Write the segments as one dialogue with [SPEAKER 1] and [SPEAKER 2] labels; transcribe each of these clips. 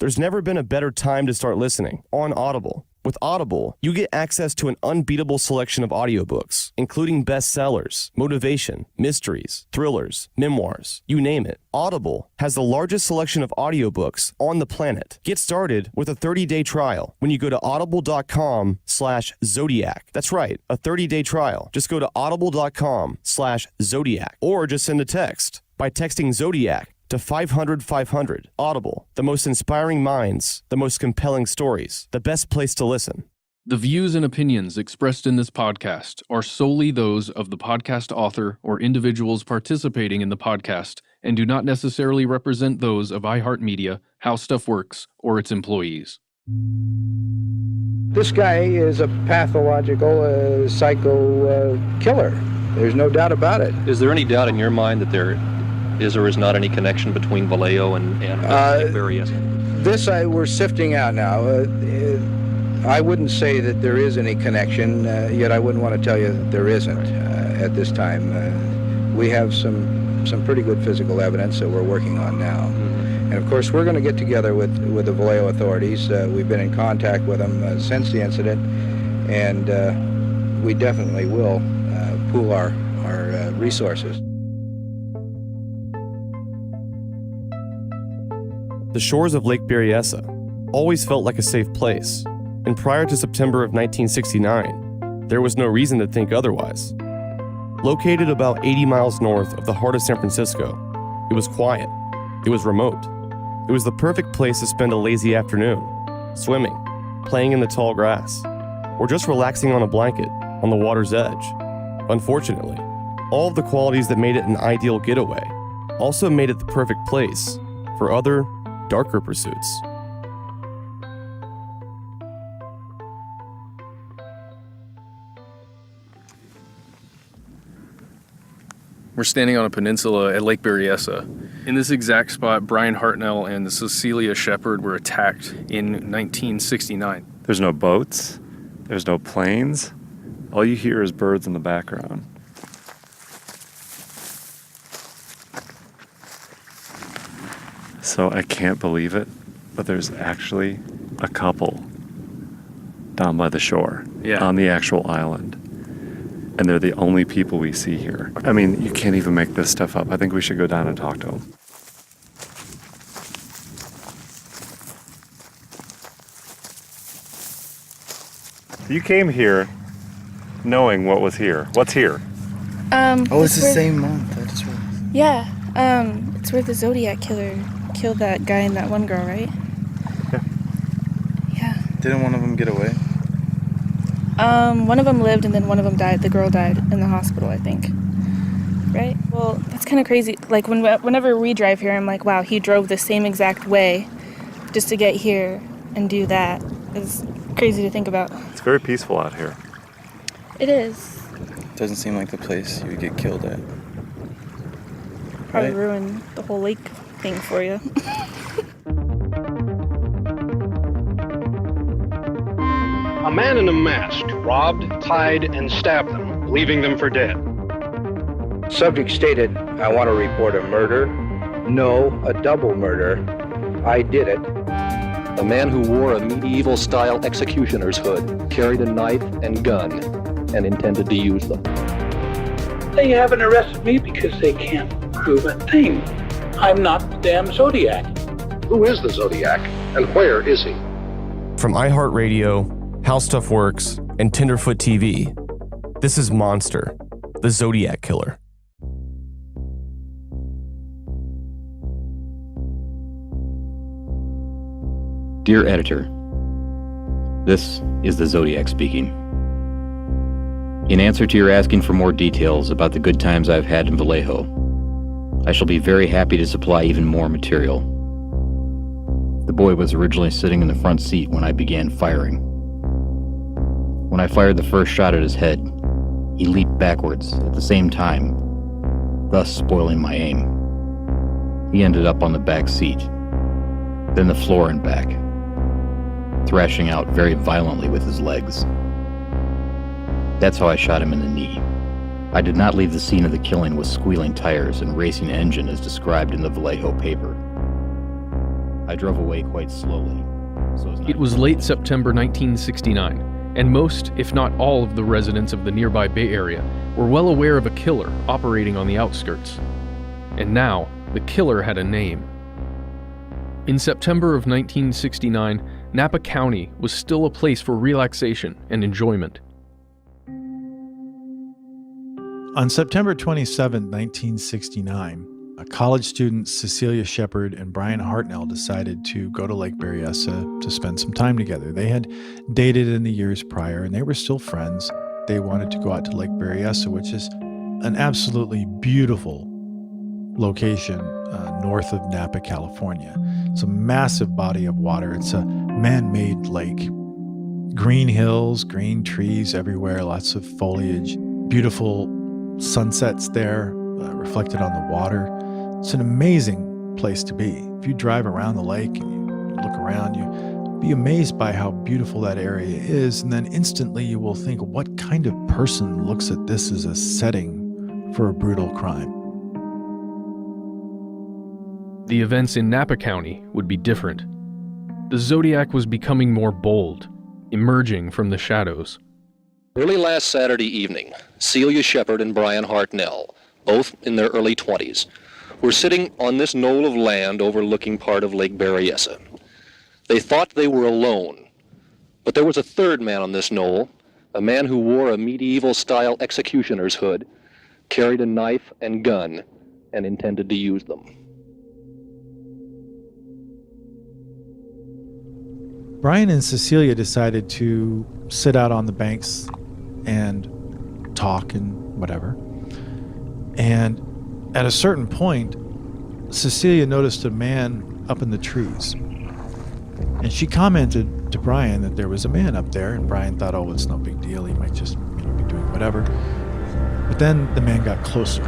[SPEAKER 1] There's never been a better time to start listening on Audible. With Audible, you get access to an unbeatable selection of audiobooks, including bestsellers, motivation, mysteries, thrillers, memoirs, you name it. Audible has the largest selection of audiobooks on the planet. Get started with a 30-day trial when you go to audible.com/Zodiac. That's right, a 30-day trial. Just go to audible.com/Zodiac or just send a text by texting Zodiac to 500-500. Audible, the most inspiring minds, the most compelling stories, the best place to listen.
[SPEAKER 2] The views and opinions expressed in this podcast are solely those of the podcast author or individuals participating in the podcast and do not necessarily represent those of iHeartMedia, How Stuff Works, or its employees.
[SPEAKER 3] This guy is a pathological psycho killer. There's no doubt about it.
[SPEAKER 4] Is there any doubt in your mind that there is or is not any connection between Vallejo and Berryessa?
[SPEAKER 3] This we're sifting out now. I wouldn't say that there is any connection, yet I wouldn't want to tell you that there isn't at this time. We have some pretty good physical evidence that we're working on now. And of course, we're going to get together with the Vallejo authorities. We've been in contact with them since the incident, and we definitely will pool our resources.
[SPEAKER 1] The shores of Lake Berryessa always felt like a safe place, and prior to September of 1969, there was no reason to think otherwise. Located about 80 miles north of the heart of San Francisco, it was quiet, it was remote. It was the perfect place to spend a lazy afternoon, swimming, playing in the tall grass, or just relaxing on a blanket on the water's edge. Unfortunately, all of the qualities that made it an ideal getaway also made it the perfect place for other, darker pursuits.
[SPEAKER 2] We're standing on a peninsula at Lake Berryessa. In this exact spot, Brian Hartnell and Cecilia Shepard were attacked in 1969.
[SPEAKER 5] There's no boats, there's no planes. All you hear is birds in the background. So I can't believe it, but there's actually a couple down by the shore, on the actual island. And they're the only people we see here. I mean, you can't even make this stuff up. I think we should go down and talk to them. You came here knowing what was here. What's here?
[SPEAKER 6] It's the same month. I just realized.
[SPEAKER 7] Yeah, it's where the Zodiac killer killed that guy and that one girl, right? Yeah.
[SPEAKER 6] Didn't one of them get away?
[SPEAKER 7] One of them lived and then one of them died. The girl died in the hospital, I think. Right? Well, that's kind of crazy. Like, whenever we drive here, I'm like, wow, he drove the same exact way just to get here and do that. It's crazy to think about.
[SPEAKER 5] It's very peaceful out here.
[SPEAKER 7] It is.
[SPEAKER 6] Doesn't seem like the place you would get killed at.
[SPEAKER 7] Probably ruin the whole lake thing for you.
[SPEAKER 8] A man in a mask robbed, tied, and stabbed them, leaving them for dead.
[SPEAKER 3] Subject stated, I want to report a murder. No, a double murder. I did it.
[SPEAKER 4] A man who wore a medieval-style executioner's hood, carried a knife and gun, and intended to use them.
[SPEAKER 9] They haven't arrested me because they can't prove a thing. I'm not the damn Zodiac.
[SPEAKER 8] Who is the Zodiac, and where is he?
[SPEAKER 1] From iHeartRadio, How Stuff Works, and Tenderfoot TV, this is Monster, the Zodiac Killer.
[SPEAKER 10] Dear Editor, this is the Zodiac speaking. In answer to your asking for more details about the good times I've had in Vallejo, I shall be very happy to supply even more material. The boy was originally sitting in the front seat when I began firing. When I fired the first shot at his head, he leaped backwards at the same time, thus spoiling my aim. He ended up on the back seat, then the floor and back, thrashing out very violently with his legs. That's how I shot him in the knee. I did not leave the scene of the killing with squealing tires and racing engine as described in the Vallejo paper. I drove away quite slowly.
[SPEAKER 2] It was late September 1969, and most, if not all, of the residents of the nearby Bay Area were well aware of a killer operating on the outskirts. And now, the killer had a name. In September of 1969, Napa County was still a place for relaxation and enjoyment.
[SPEAKER 11] On September 27, 1969, college students Cecilia Shepard and Brian Hartnell decided to go to Lake Berryessa to spend some time together. They had dated in the years prior, and they were still friends. They wanted to go out to Lake Berryessa, which is an absolutely beautiful location north of Napa, California. It's a massive body of water. It's a man-made lake. Green hills, green trees everywhere, lots of foliage, beautiful sunsets there reflected on the water. It's an amazing place to be. If you drive around the lake and you look around, you'll be amazed by how beautiful that area is, and then instantly you will think, what kind of person looks at this as a setting for a brutal crime?
[SPEAKER 2] The events in Napa County would be different. The Zodiac was becoming more bold, emerging from the shadows.
[SPEAKER 4] Early last Saturday evening, Celia Shepard and Brian Hartnell, both in their early 20s, were sitting on this knoll of land overlooking part of Lake Berryessa. They thought they were alone, but there was a third man on this knoll, a man who wore a medieval-style executioner's hood, carried a knife and gun, and intended to use them.
[SPEAKER 11] Brian and Cecilia decided to sit out on the banks and talk and whatever. And at a certain point, Cecilia noticed a man up in the trees. And she commented to Brian that there was a man up there, and Brian thought, oh, it's no big deal. He might just be doing whatever. But then the man got closer.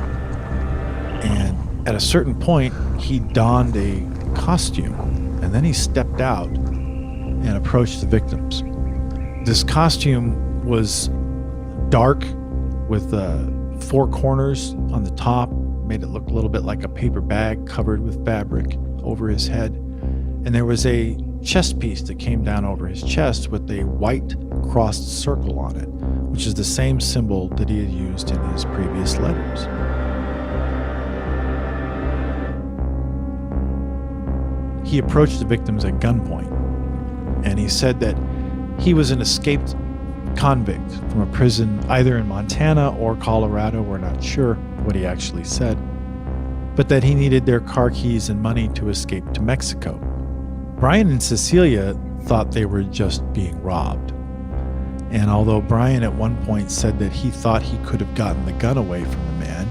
[SPEAKER 11] And at a certain point, he donned a costume, and then he stepped out and approached the victims. This costume was dark with 4 corners on the top, made it look a little bit like a paper bag covered with fabric over his head. And there was a chest piece that came down over his chest with a white crossed circle on it, which is the same symbol that he had used in his previous letters. He approached the victims at gunpoint, and he said that he was an escaped convict from a prison either in Montana or Colorado, we're not sure what he actually said, but that he needed their car keys and money to escape to Mexico. Brian and Cecilia thought they were just being robbed. And although Brian at one point said that he thought he could have gotten the gun away from the man,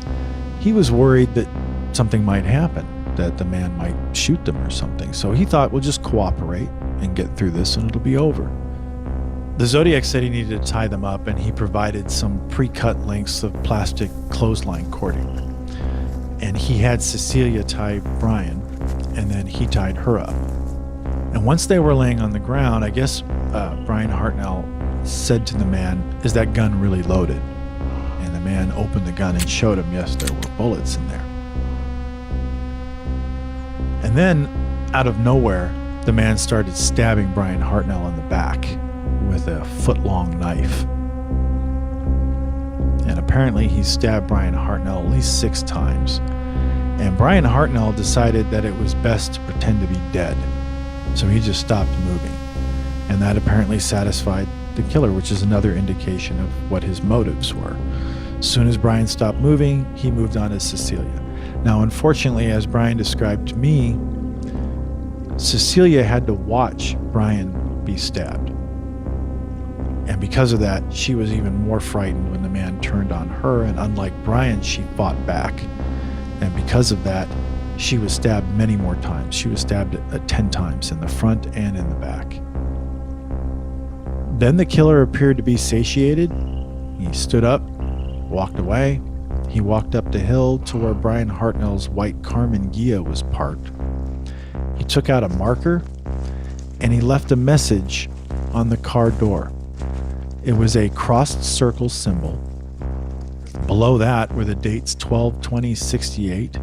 [SPEAKER 11] he was worried that something might happen, that the man might shoot them or something. So he thought, we'll just cooperate and get through this and it'll be over. The Zodiac said he needed to tie them up, and he provided some pre-cut lengths of plastic clothesline cording. And he had Cecilia tie Brian, and then he tied her up. And once they were laying on the ground, I guess Brian Hartnell said to the man, "Is that gun really loaded?" And the man opened the gun and showed him, yes, there were bullets in there. And then, out of nowhere, the man started stabbing Brian Hartnell in the back with a foot-long knife. And apparently he stabbed Brian Hartnell at least 6 times. And Brian Hartnell decided that it was best to pretend to be dead. So he just stopped moving. And that apparently satisfied the killer, which is another indication of what his motives were. As soon as Brian stopped moving, he moved on to Cecilia. Now, unfortunately, as Brian described to me, Cecilia had to watch Brian be stabbed. And because of that, she was even more frightened when the man turned on her, and unlike Brian, she fought back. And because of that, she was stabbed many more times. She was stabbed 10 times in the front and in the back. Then the killer appeared to be satiated. He stood up, walked away. He walked up the hill to where Brian Hartnell's white Carmen Ghia was parked. He took out a marker and he left a message on the car door. It was a crossed circle symbol. Below that were the dates 12/20/68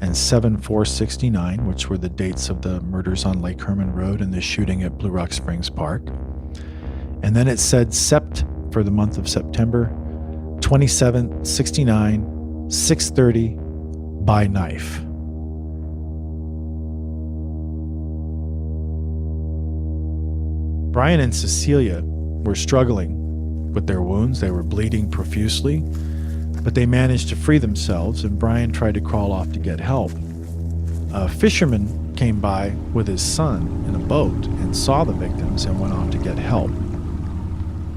[SPEAKER 11] and 7/4/69, which were the dates of the murders on Lake Herman Road and the shooting at Blue Rock Springs Park. And then it said Sept for the month of September, 27/69, 6:30 by knife. Brian and Cecilia were struggling with their wounds. They were bleeding profusely, but they managed to free themselves, and Brian tried to crawl off to get help. A fisherman came by with his son in a boat and saw the victims and went off to get help.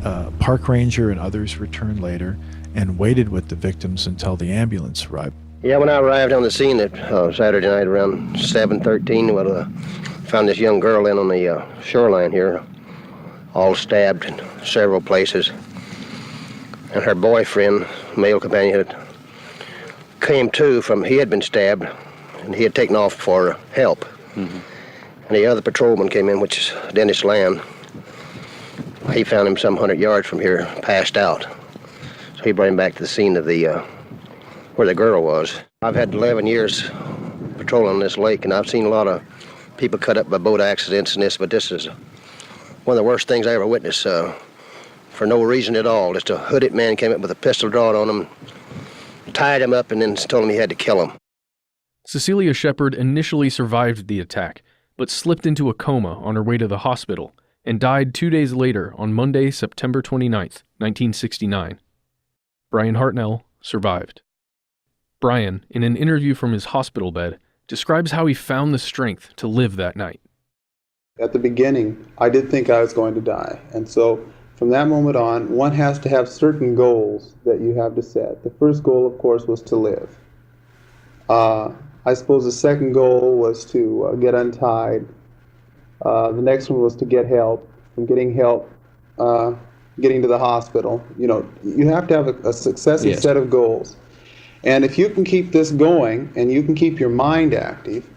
[SPEAKER 11] A park ranger and others returned later and waited with the victims until the ambulance arrived.
[SPEAKER 12] Yeah, when I arrived on the scene at Saturday night around 7:13, found this young girl in on the shoreline here, all stabbed in several places. And her boyfriend, male companion, came to he had been stabbed, and he had taken off for help. Mm-hmm. And the other patrolman came in, which is Dennis Land. He found him some 100 yards from here, passed out. So he brought him back to the scene of where the girl was. I've had 11 years patrolling this lake, and I've seen a lot of people cut up by boat accidents and this, but this is one of the worst things I ever witnessed, for no reason at all. Just a hooded man came up with a pistol drawn on him, tied him up, and then told him he had to kill him.
[SPEAKER 2] Cecilia Shepard initially survived the attack, but slipped into a coma on her way to the hospital and died 2 days later on Monday, September 29th, 1969. Brian Hartnell survived. Brian, in an interview from his hospital bed, describes how he found the strength to live that night.
[SPEAKER 13] At the beginning, I did think I was going to die. And so from that moment on, one has to have certain goals that you have to set. The first goal, of course, was to live. I suppose the second goal was to get untied. The next one was to get help. From getting help, getting to the hospital. You know, you have to have a successive set of goals. And if you can keep this going and you can keep your mind active,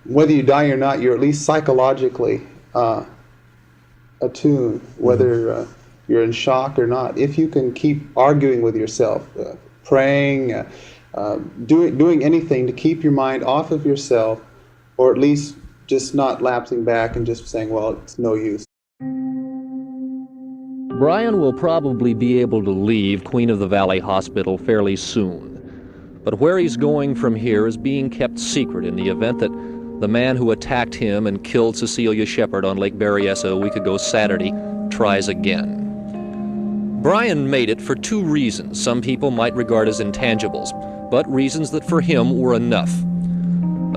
[SPEAKER 13] whether you die or not, you're at least psychologically attuned, whether you're in shock or not. If you can keep arguing with yourself, praying, doing anything to keep your mind off of yourself, or at least just not lapsing back and just saying, well, it's no use.
[SPEAKER 4] Brian will probably be able to leave Queen of the Valley Hospital fairly soon. But where he's going from here is being kept secret in the event that the man who attacked him and killed Cecilia Shepard on Lake Berryessa a week ago Saturday tries again. Brian made it for two reasons some people might regard as intangibles, but reasons that for him were enough: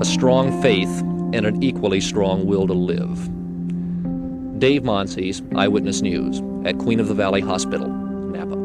[SPEAKER 4] a strong faith and an equally strong will to live. Dave Monsees, Eyewitness News, at Queen of the Valley Hospital, Napa.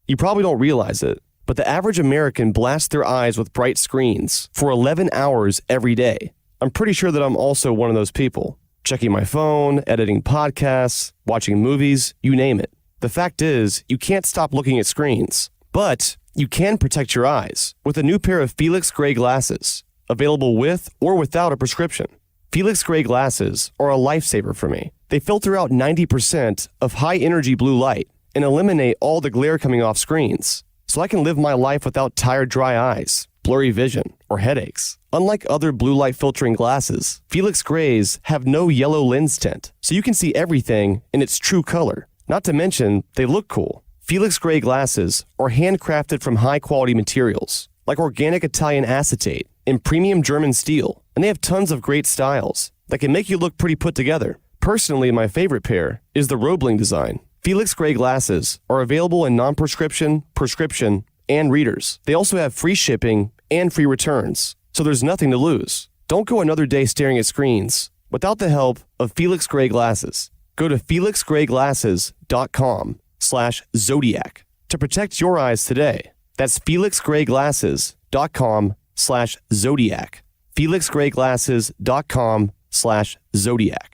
[SPEAKER 1] You probably don't realize it, but the average American blasts their eyes with bright screens for 11 hours every day. I'm pretty sure that I'm also one of those people. Checking my phone, editing podcasts, watching movies, you name it. The fact is, you can't stop looking at screens. But you can protect your eyes with a new pair of Felix Gray glasses, available with or without a prescription. Felix Gray glasses are a lifesaver for me. They filter out 90% of high-energy blue light and eliminate all the glare coming off screens, so I can live my life without tired, dry eyes, blurry vision, or headaches. Unlike other blue light filtering glasses, Felix Grays have no yellow lens tint, so you can see everything in its true color. Not to mention, they look cool. Felix Gray glasses are handcrafted from high-quality materials, like organic Italian acetate and premium German steel, and they have tons of great styles that can make you look pretty put together. Personally, my favorite pair is the Roebling design. Felix Gray glasses are available in non-prescription, prescription, and readers. They also have free shipping and free returns, so there's nothing to lose. Don't go another day staring at screens without the help of Felix Gray glasses. Go to felixgrayglasses.com/Zodiac to protect your eyes today. That's felixgrayglasses.com/Zodiac. felixgrayglasses.com/Zodiac.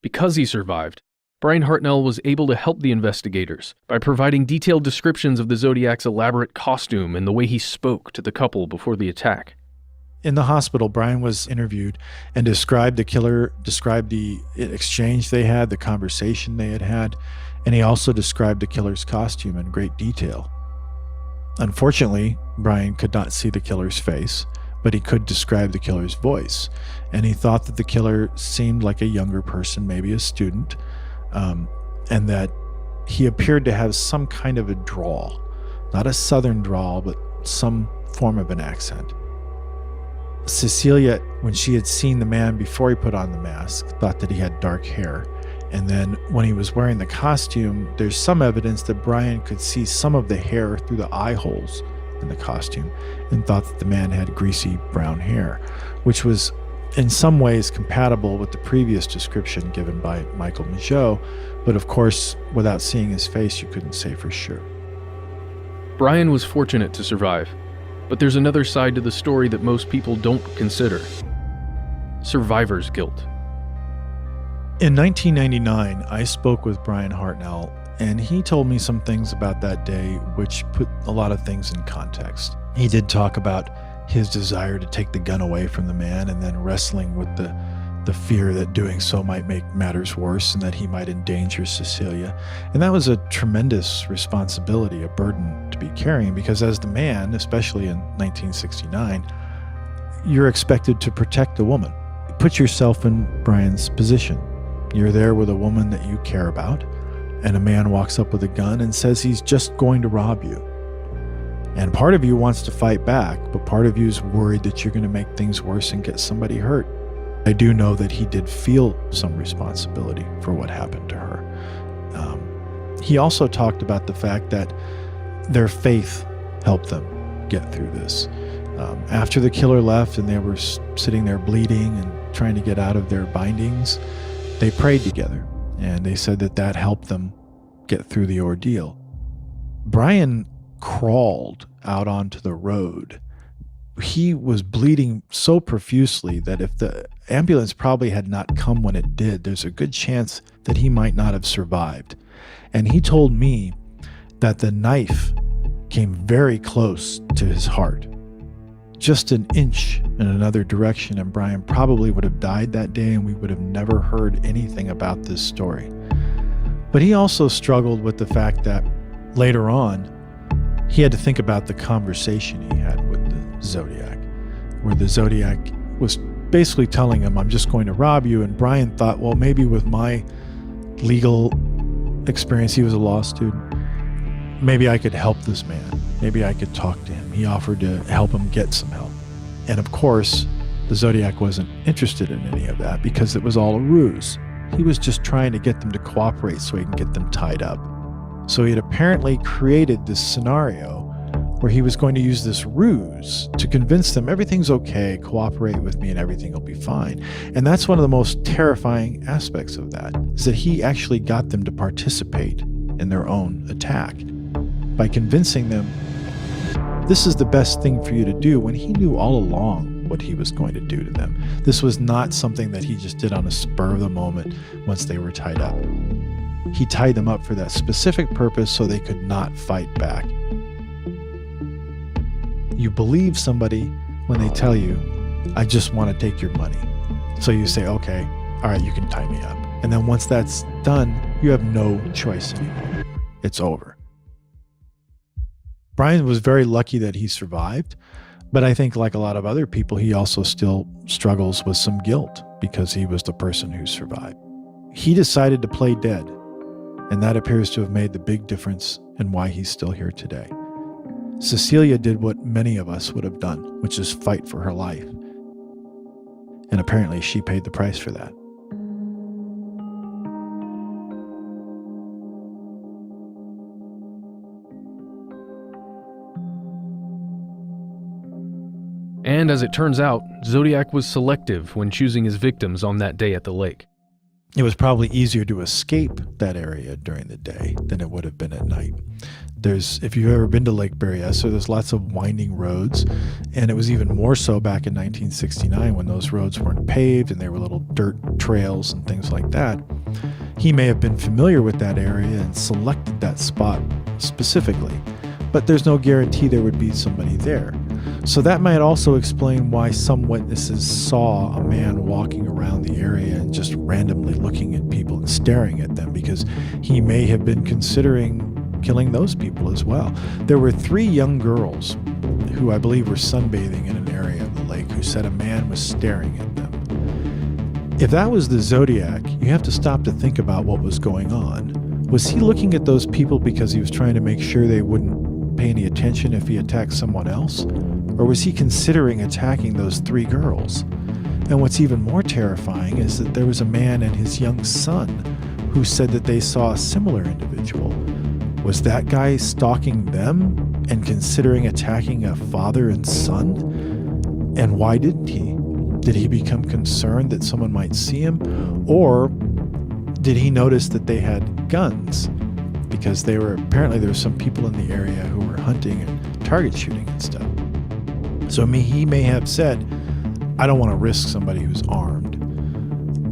[SPEAKER 2] Because he survived, Brian Hartnell was able to help the investigators by providing detailed descriptions of the Zodiac's elaborate costume and the way he spoke to the couple before the attack.
[SPEAKER 11] In the hospital, Brian was interviewed and described the killer, described the exchange they had, the conversation they had had, and he also described the killer's costume in great detail. Unfortunately, Brian could not see the killer's face, but he could describe the killer's voice, and he thought that the killer seemed like a younger person, maybe a student, and that he appeared to have some kind of a drawl, not a southern drawl, but some form of an accent. Cecilia, when she had seen the man before he put on the mask, thought that he had dark hair. And then when he was wearing the costume, there's some evidence that Brian could see some of the hair through the eye holes in the costume and thought that the man had greasy brown hair, which was in some ways compatible with the previous description given by Michael Mageau, but of course, without seeing his face, you couldn't say for sure.
[SPEAKER 2] Brian was fortunate to survive, but there's another side to the story that most people don't consider. Survivor's guilt.
[SPEAKER 11] In 1999, I spoke with Brian Hartnell, and he told me some things about that day which put a lot of things in context. He did talk about his desire to take the gun away from the man and then wrestling with the fear that doing so might make matters worse and that he might endanger Cecilia. And that was a tremendous responsibility, a burden to be carrying, because as the man, especially in 1969, you're expected to protect the woman. Put yourself in Brian's position. You're there with a woman that you care about, and a man walks up with a gun and says he's just going to rob you. And part of you wants to fight back, but part of you is worried that you're going to make things worse and get somebody hurt. I do know that he did feel some responsibility for what happened to her. He also talked about the fact that their faith helped them get through this. After the killer left and they were sitting there bleeding and trying to get out of their bindings, they prayed together, and they said that that helped them get through the ordeal. Brian crawled out onto the road. He was bleeding so profusely that if the ambulance probably had not come when it did, there's a good chance that he might not have survived. And he told me that the knife came very close to his heart, just an inch in another direction, and Brian probably would have died that day and we would have never heard anything about this story. But he also struggled with the fact that later on, he had to think about the conversation he had with the Zodiac, where the Zodiac was basically telling him, I'm just going to rob you. And Brian thought, well, maybe with my legal experience, he was a law student, maybe I could help this man. Maybe I could talk to him. He offered to help him get some help. And of course, the Zodiac wasn't interested in any of that because it was all a ruse. He was just trying to get them to cooperate so he can get them tied up. So he had apparently created this scenario where he was going to use this ruse to convince them everything's okay, cooperate with me and everything will be fine. And that's one of the most terrifying aspects of that, is that he actually got them to participate in their own attack by convincing them this is the best thing for you to do, when he knew all along what he was going to do to them. This was not something that he just did on a spur of the moment once they were tied up. He tied them up for that specific purpose so they could not fight back. You believe somebody when they tell you, I just want to take your money. So you say, okay, all right, you can tie me up. And then once that's done, you have no choice anymore. It's over. Brian was very lucky that he survived, but I think like a lot of other people, he also still struggles with some guilt because he was the person who survived. He decided to play dead, and that appears to have made the big difference in why he's still here today. Cecilia did what many of us would have done, which is fight for her life. And apparently she paid the price for that.
[SPEAKER 2] And as it turns out, Zodiac was selective when choosing his victims on that day at the lake.
[SPEAKER 11] It was probably easier to escape that area during the day than it would have been at night. If you've ever been to Lake Berryessa, there's lots of winding roads, and it was even more so back in 1969 when those roads weren't paved and they were little dirt trails and things like that. He may have been familiar with that area and selected that spot specifically, but there's no guarantee there would be somebody there. So that might also explain why some witnesses saw a man walking around the area and just randomly looking at people and staring at them, because he may have been considering killing those people as well. There were 3 young girls who I believe were sunbathing in an area of the lake who said a man was staring at them. If that was the Zodiac, you have to stop to think about what was going on. Was he looking at those people because he was trying to make sure they wouldn't pay any attention if he attacked someone else? Or was he considering attacking those 3 girls? And what's even more terrifying is that there was a man and his young son who said that they saw a similar individual. Was that guy stalking them and considering attacking a father and son? And why didn't he? Did he become concerned that someone might see him? Or did he notice that they had guns? Because there were some people in the area who were hunting and target shooting and stuff. So he may have said, I don't want to risk somebody who's armed.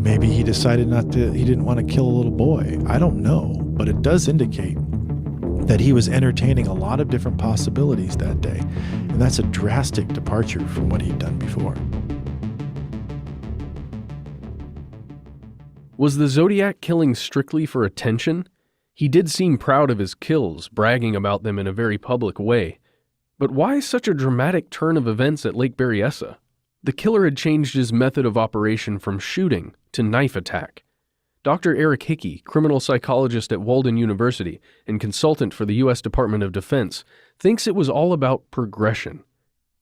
[SPEAKER 11] Maybe he decided he didn't want to kill a little boy. I don't know, but it does indicate that he was entertaining a lot of different possibilities that day. And that's a drastic departure from what he'd done before.
[SPEAKER 2] Was the Zodiac killing strictly for attention? He did seem proud of his kills, bragging about them in a very public way. But why such a dramatic turn of events at Lake Berryessa? The killer had changed his method of operation from shooting to knife attack. Dr. Eric Hickey, criminal psychologist at Walden University and consultant for the U.S. Department of Defense, thinks it was all about progression,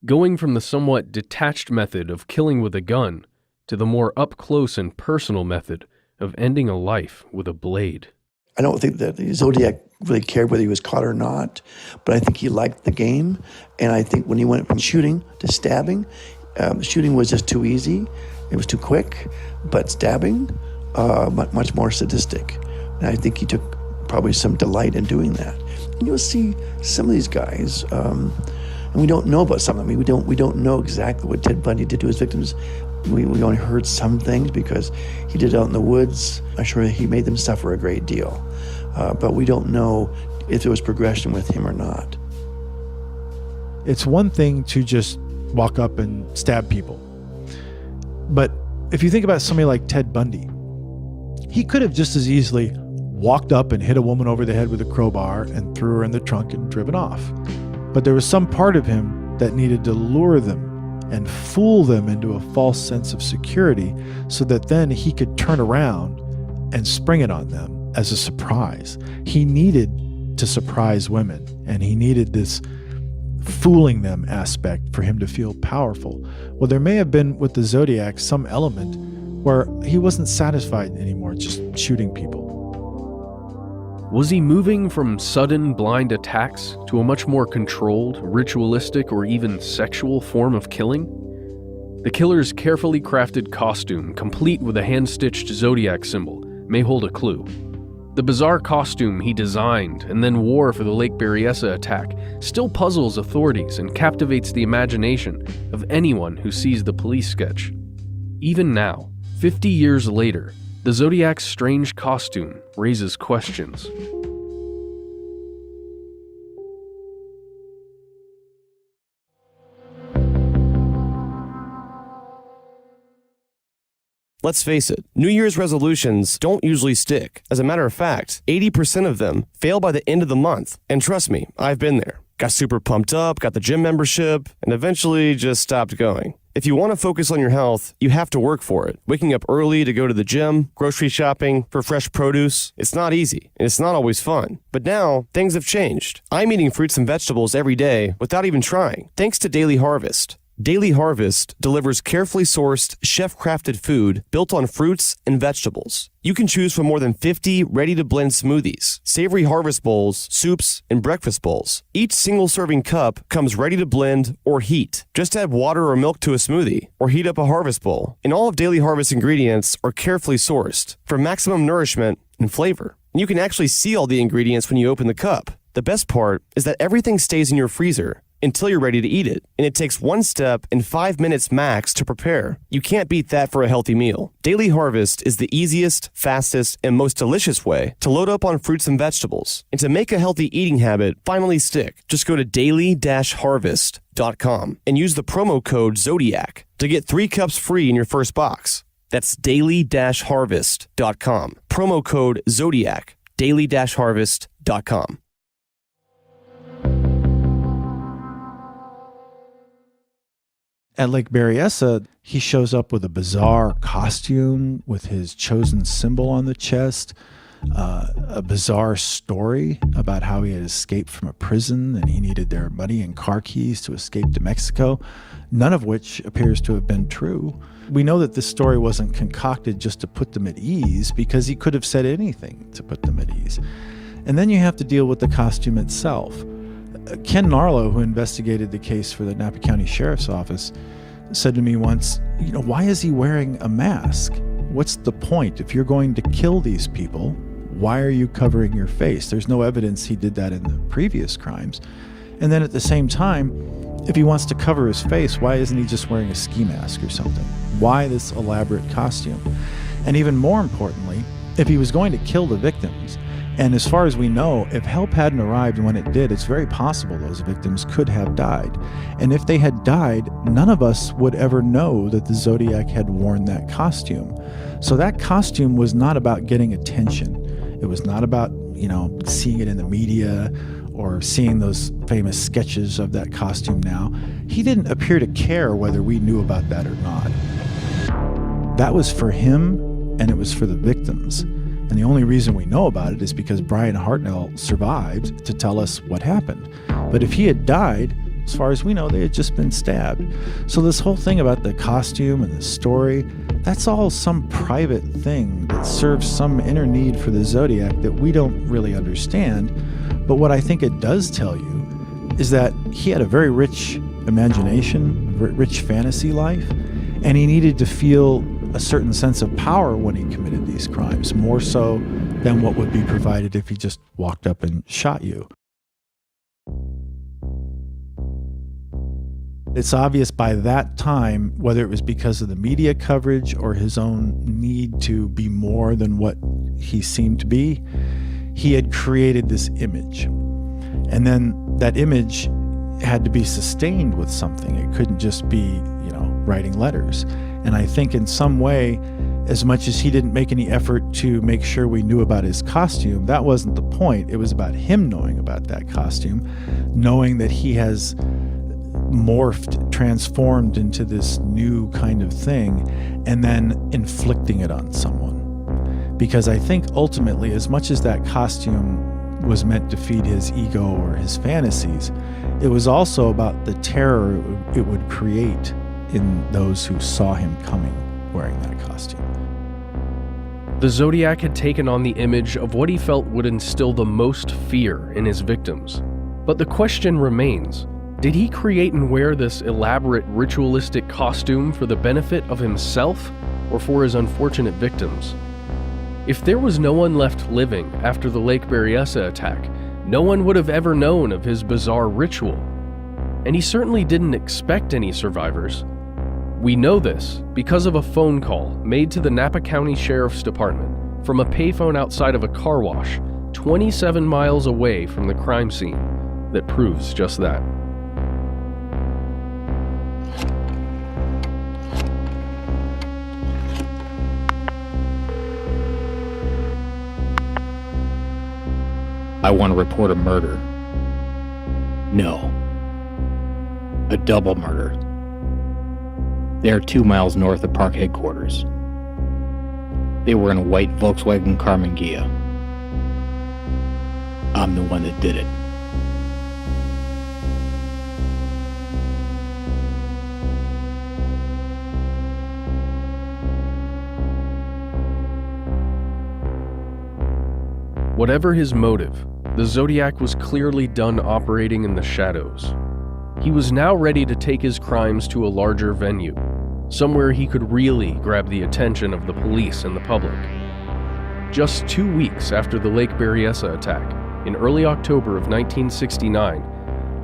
[SPEAKER 2] going from the somewhat detached method of killing with a gun to the more up-close and personal method of ending a life with a blade.
[SPEAKER 14] I don't think that the Zodiac really cared whether he was caught or not, but I think he liked the game, and I think when he went from shooting to stabbing, shooting was just too easy, it was too quick, but stabbing, much more sadistic. And I think he took probably some delight in doing that. And you'll see some of these guys, and we don't know about some of them. We don't know exactly what Ted Bundy did to his victims. We only heard some things because he did it out in the woods. I'm sure he made them suffer a great deal. But we don't know if there was progression with him or not.
[SPEAKER 11] It's one thing to just walk up and stab people. But if you think about somebody like Ted Bundy, he could have just as easily walked up and hit a woman over the head with a crowbar and threw her in the trunk and driven off. But there was some part of him that needed to lure them and fool them into a false sense of security so that then he could turn around and spring it on them as a surprise. He needed to surprise women, and he needed this fooling them aspect for him to feel powerful. Well, there may have been with the Zodiac some element where he wasn't satisfied anymore just shooting people.
[SPEAKER 2] Was he moving from sudden, blind attacks to a much more controlled, ritualistic, or even sexual form of killing? The killer's carefully crafted costume, complete with a hand-stitched Zodiac symbol, may hold a clue. The bizarre costume he designed and then wore for the Lake Berryessa attack still puzzles authorities and captivates the imagination of anyone who sees the police sketch. Even now, 50 years later, the Zodiac's strange costume raises questions.
[SPEAKER 1] Let's face it, New Year's resolutions don't usually stick. As a matter of fact, 80% of them fail by the end of the month. And trust me, I've been there. Got super pumped up, got the gym membership, and eventually just stopped going. If you want to focus on your health, you have to work for it. Waking up early to go to the gym, grocery shopping for fresh produce, it's not easy, and it's not always fun. But now, things have changed. I'm eating fruits and vegetables every day without even trying, thanks to Daily Harvest. Daily Harvest delivers carefully sourced, chef-crafted food built on fruits and vegetables. You can choose from more than 50 ready-to-blend smoothies, savory harvest bowls, soups, and breakfast bowls. Each single-serving cup comes ready to blend or heat. Just add water or milk to a smoothie, or heat up a harvest bowl. And all of Daily Harvest ingredients are carefully sourced for maximum nourishment and flavor. And you can actually see all the ingredients when you open the cup. The best part is that everything stays in your freezer until you're ready to eat it. And it takes one step and 5 minutes max to prepare. You can't beat that for a healthy meal. Daily Harvest is the easiest, fastest, and most delicious way to load up on fruits and vegetables. And to make a healthy eating habit finally stick, just go to daily-harvest.com and use the promo code Zodiac to get 3 cups free in your first box. That's daily-harvest.com. Promo code Zodiac. daily-harvest.com.
[SPEAKER 11] At Lake Berryessa, he shows up with a bizarre costume with his chosen symbol on the chest, a bizarre story about how he had escaped from a prison and he needed their money and car keys to escape to Mexico, none of which appears to have been true. We know that this story wasn't concocted just to put them at ease, because he could have said anything to put them at ease. And then you have to deal with the costume itself. Ken Narlow, who investigated the case for the Napa County Sheriff's Office, said to me once, why is he wearing a mask? What's the point? If you're going to kill these people, why are you covering your face? There's no evidence he did that in the previous crimes. And then at the same time, if he wants to cover his face, why isn't he just wearing a ski mask or something? Why this elaborate costume? And even more importantly, if he was going to kill the victims, and as far as we know, if help hadn't arrived when it did, it's very possible those victims could have died. And if they had died, none of us would ever know that the Zodiac had worn that costume. So that costume was not about getting attention. It was not about, seeing it in the media or seeing those famous sketches of that costume now. He didn't appear to care whether we knew about that or not. That was for him, and it was for the victims. And the only reason we know about it is because Brian Hartnell survived to tell us what happened. But if he had died, as far as we know, they had just been stabbed. So this whole thing about the costume and the story, that's all some private thing that serves some inner need for the Zodiac that we don't really understand. But what I think it does tell you is that he had a very rich imagination, rich fantasy life, and he needed to feel a certain sense of power when he committed these crimes, more so than what would be provided if he just walked up and shot you. It's obvious by that time, whether it was because of the media coverage or his own need to be more than what he seemed to be, he had created this image. And then that image had to be sustained with something. It couldn't just be, writing letters. And I think in some way, as much as he didn't make any effort to make sure we knew about his costume, that wasn't the point. It was about him knowing about that costume, knowing that he has morphed, transformed into this new kind of thing, and then inflicting it on someone. Because I think ultimately, as much as that costume was meant to feed his ego or his fantasies, it was also about the terror it would create in those who saw him coming wearing that costume.
[SPEAKER 2] The Zodiac had taken on the image of what he felt would instill the most fear in his victims. But the question remains, did he create and wear this elaborate ritualistic costume for the benefit of himself or for his unfortunate victims? If there was no one left living after the Lake Berryessa attack, no one would have ever known of his bizarre ritual. And he certainly didn't expect any survivors. We know this because of a phone call made to the Napa County Sheriff's Department from a payphone outside of a car wash 27 miles away from the crime scene that proves just that.
[SPEAKER 10] I want to report a murder. No. A double murder. They are 2 miles north of park headquarters. They were in a white Volkswagen Carmen Ghia. I'm the one that did it.
[SPEAKER 2] Whatever his motive, the Zodiac was clearly done operating in the shadows. He was now ready to take his crimes to a larger venue, somewhere he could really grab the attention of the police and the public. Just 2 weeks after the Lake Berryessa attack, in early October of 1969,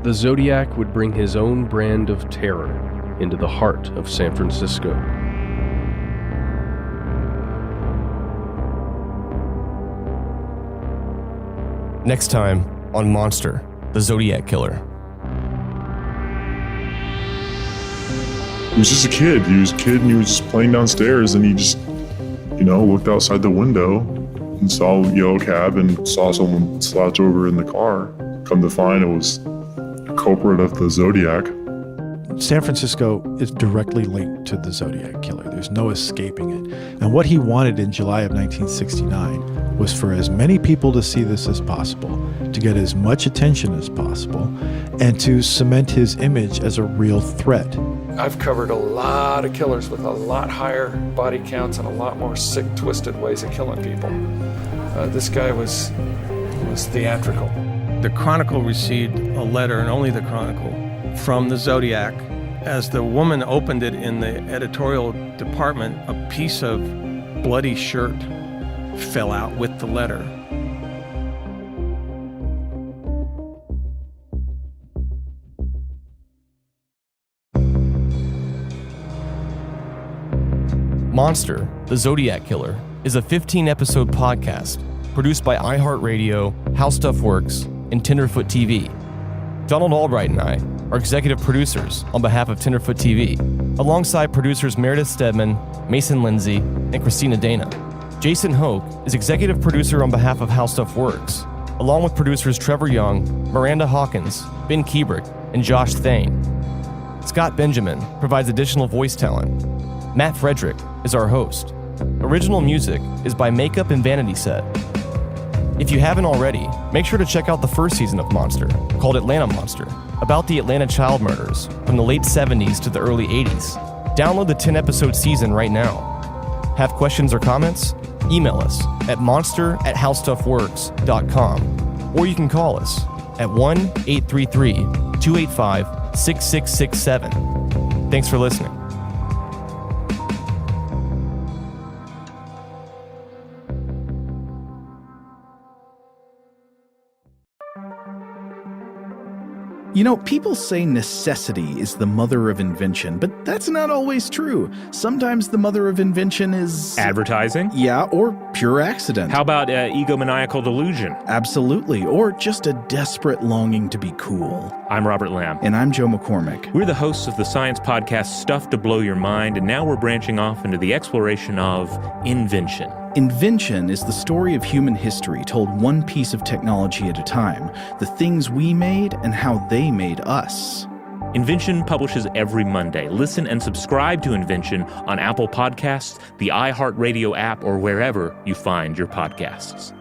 [SPEAKER 2] the Zodiac would bring his own brand of terror into the heart of San Francisco.
[SPEAKER 1] Next time on Monster, the Zodiac Killer.
[SPEAKER 15] He was just a kid. He was a kid and he was just playing downstairs and he just, looked outside the window and saw a yellow cab and saw someone slouch over in the car. Come to find it was a culprit of the Zodiac.
[SPEAKER 11] San Francisco is directly linked to the Zodiac Killer. There's no escaping it. And what he wanted in July of 1969 was for as many people to see this as possible, to get as much attention as possible, and to cement his image as a real threat.
[SPEAKER 16] I've covered a lot of killers with a lot higher body counts and a lot more sick, twisted ways of killing people. This guy was theatrical.
[SPEAKER 17] The Chronicle received a letter, and only the Chronicle, from the Zodiac. As the woman opened it in the editorial department, a piece of bloody shirt fell out with the letter.
[SPEAKER 1] Monster, the Zodiac Killer, is a 15-episode podcast produced by iHeartRadio, How Stuff Works, and Tenderfoot TV. Donald Albright and I are executive producers on behalf of Tenderfoot TV, alongside producers Meredith Stedman, Mason Lindsay, and Christina Dana. Jason Hoke is executive producer on behalf of How Stuff Works, along with producers Trevor Young, Miranda Hawkins, Ben Kubrick, and Josh Thane. Scott Benjamin provides additional voice talent. Matt Frederick is our host. Original music is by Makeup and Vanity Set. If you haven't already, make sure to check out the first season of Monster, called Atlanta Monster, about the Atlanta child murders from the late 70s to the early 80s. Download the 10-episode season right now. Have questions or comments? Email us at monster@howstuffworks.com, or you can call us at 1-833-285-6667. Thanks for listening.
[SPEAKER 18] People say necessity is the mother of invention, but that's not always true. Sometimes the mother of invention is...
[SPEAKER 19] advertising?
[SPEAKER 18] Yeah, or pure accident.
[SPEAKER 19] How about egomaniacal delusion?
[SPEAKER 18] Absolutely, or just a desperate longing to be cool.
[SPEAKER 19] I'm Robert Lamb.
[SPEAKER 18] And I'm Joe McCormick.
[SPEAKER 19] We're the hosts of the science podcast Stuff to Blow Your Mind, and now we're branching off into the exploration of invention.
[SPEAKER 18] Invention is the story of human history told one piece of technology at a time, the things we made and how they made us.
[SPEAKER 19] Invention publishes every Monday. Listen and subscribe to Invention on Apple Podcasts, the iHeartRadio app, or wherever you find your podcasts.